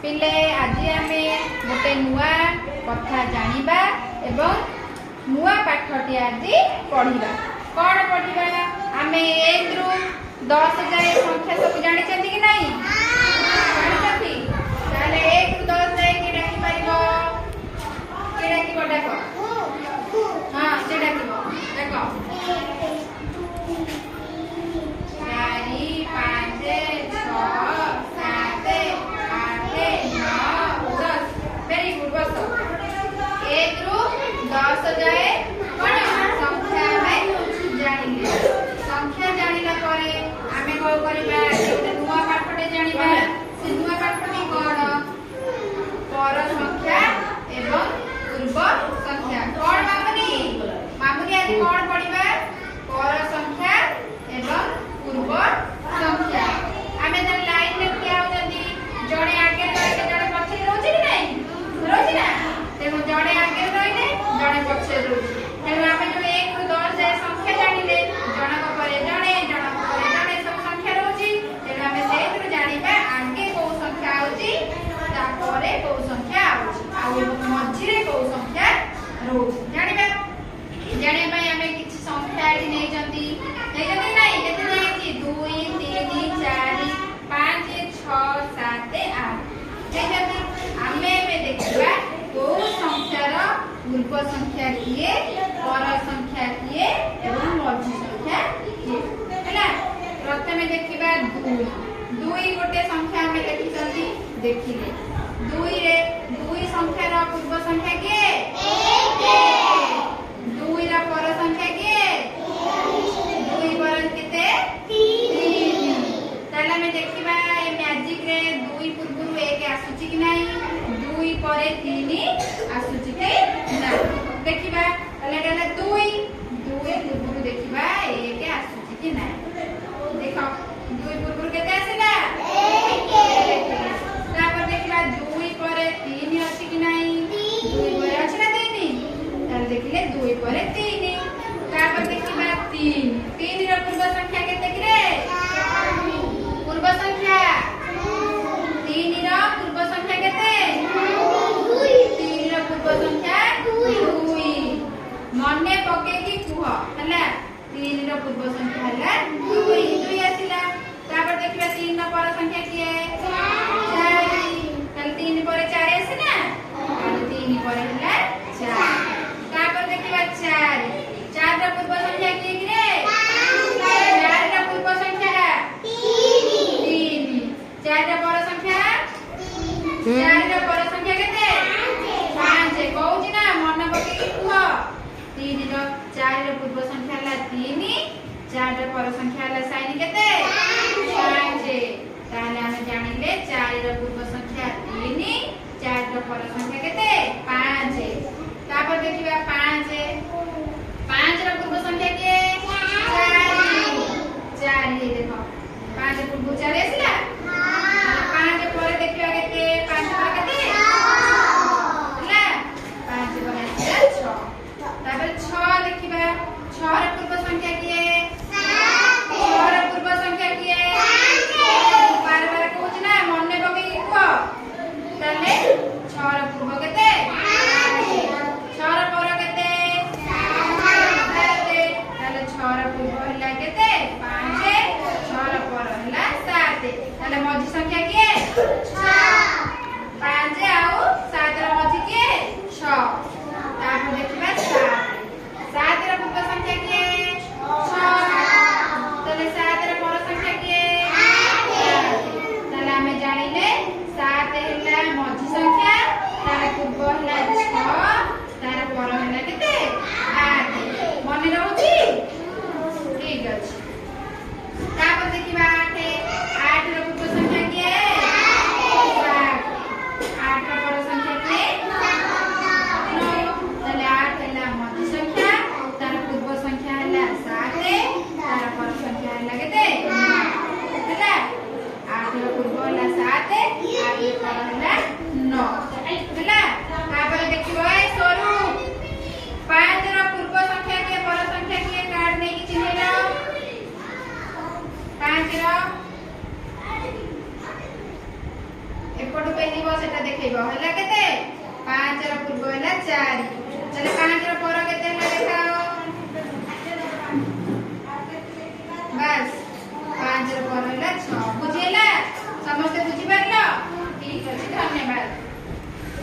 पिले आज आम गोटे नुआ कथा जानिबा एवं नुआ पाठटी आज पढ़िबा। कौन पढ़िबा? आम 1 ରୁ 10 जाए संख्या सब जानी कि नहीं? जानी? ताले 1 ରୁ 10 जाए कि डाकी पारिबो? के डाकिबो? डाको। हां से डाकिबो। देखो 10 जाए कौन संख्या में जानिले। संख्या जानिला परे आमे को करबा गोटे नुआ पाठटे जानिबा। से नुआ पाठटी कोन? पर संख्या एवं पूर्व संख्या। कोन मामुनी? मामुनी आज कोन पढिबा? पर संख्या एवं पूर्व संख्या। आमे जन लाइन में क्या होजंदी जड़े आगे रहिले जड़े पछे रहउछि कि नहीं? रहउछि ना? तेनु जड़े आगे रहिले जड़े पछे रहउछि। तेनु आमे जो 1 ରୁ 10 जाय संख्या जानिले जणक परे जणे जणक परे जणे सब संख्या रहउछि। तेनु आमे सेतु जानिबा आगे को संख्या आउछि ता परे को संख्या आउछि आ मझिरे को संख्या रहउछि। जानिबा जाने भाई आमे किछि संख्या एठी नै जंती नहीं केते नै 2 3 4 5 6 7 8 जंती। आमे में देखबा को संख्यार पूर्व संख्या किए, पर संख्या किए एवं मझी संख्या किए हैला। प्रथमे देखिबा 2 गोटे संख्या में देखि जंती देखिले 2 रे 2 संख्यार पूर्व संख्या किए 2 रा पर संख्या किए 2 पर केते 3। ताला में देखिबा ए मैजिक रे 2 पूर्व 1 आसुची कि नहीं? 2 पर 3 आसुची कि ना? देखिबा ताले ताले 2 पूर्व देखिबा 1 आसुची कि ना? देखो 2 पूर्व केते आसिला 1। तापर देखिबा 2 पर 3 अछि कि नहीं? 2 पर अछि ना 3? ताले देखिले 2 पर 3। तापर देखिबा 3 रा पूर्व संख्या केते कि रे? पूर्व संख्या 3 रा पूर्व संख्या केते? 3 रा पूर्व संख्या 2। मने पके की कुह हला 3 रा पूर्व संख्या हला 2 आसिला। तापर देखिबा 3 रा पर संख्या किए 4। ताले 3 पर 4 आसे ना? ताले 3 पर हला 4। तापर देखिबा 4 रा पूर्व संख्या किए कि रे? 4 रा पूर्व संख्या 3। 4 रा पर संख्या 4 रा पर संख्या केते? 5 कहउछि ना मन पके की कुह 3 रा 4 रा पूर्व संख्या हला 3। 4 रा पर संख्या हला साइन केते? 5। ताले हम जानिले 4 रा पूर्व संख्या 3 4 रा पर संख्या केते? 5। तापर देखिबा 5 रा पूर्व संख्या के 4 ये देखो 5 पूर्व 4 आसिला। हां 5 पर देखिबा केते? 5 पर केते? हला 5 पर आसिला 6। तापर 6 देखिबा 6 रा पूर्व संख्या के 6 रा पूर्व संख्या के 12 12 कहउछि ना मने पके को ताले 6 रा पूर्व केते? 6 रा पर केते? 7। ताले 6 रा पूर्व हला केते? 5। 6 रा पर हला 7। ताले मझी संख्या के 6। 5 आउ 7 रा मझी के 6। तापर देखिबा 7 रा पूर्व संख्या के 6। ताले 7 रा पर संख्या के 8। ताले हमें जानिले 7 हला मझी संख्या तार पूर्व हला 6 तार पर हला केते 8। मने रहउछि? ठीक अछि। तापर देखिबा 8 रा पूर्व संख्या के 7। 8 रा पर संख्या के 9। ताले 8 हला मझी संख्या तार पूर्व संख्या हला 7 तार पर संख्या हला केते 9 हला। 8 रा पूर्व हला 7 8 पर हला 9 हला। तापर देखिबो ए स्वरूप 5 रा पूर्व संख्या के पर संख्या के कार्ड नै कि चिन्हलो 5 रा एपटू पेलिबो सेटा देखैबो हला केते 5 ର ପୂର୍ବ ହେଲା 4 ତାହେଲେ 5 ର ପର କେତେ ହେଲା ଦେଖାओ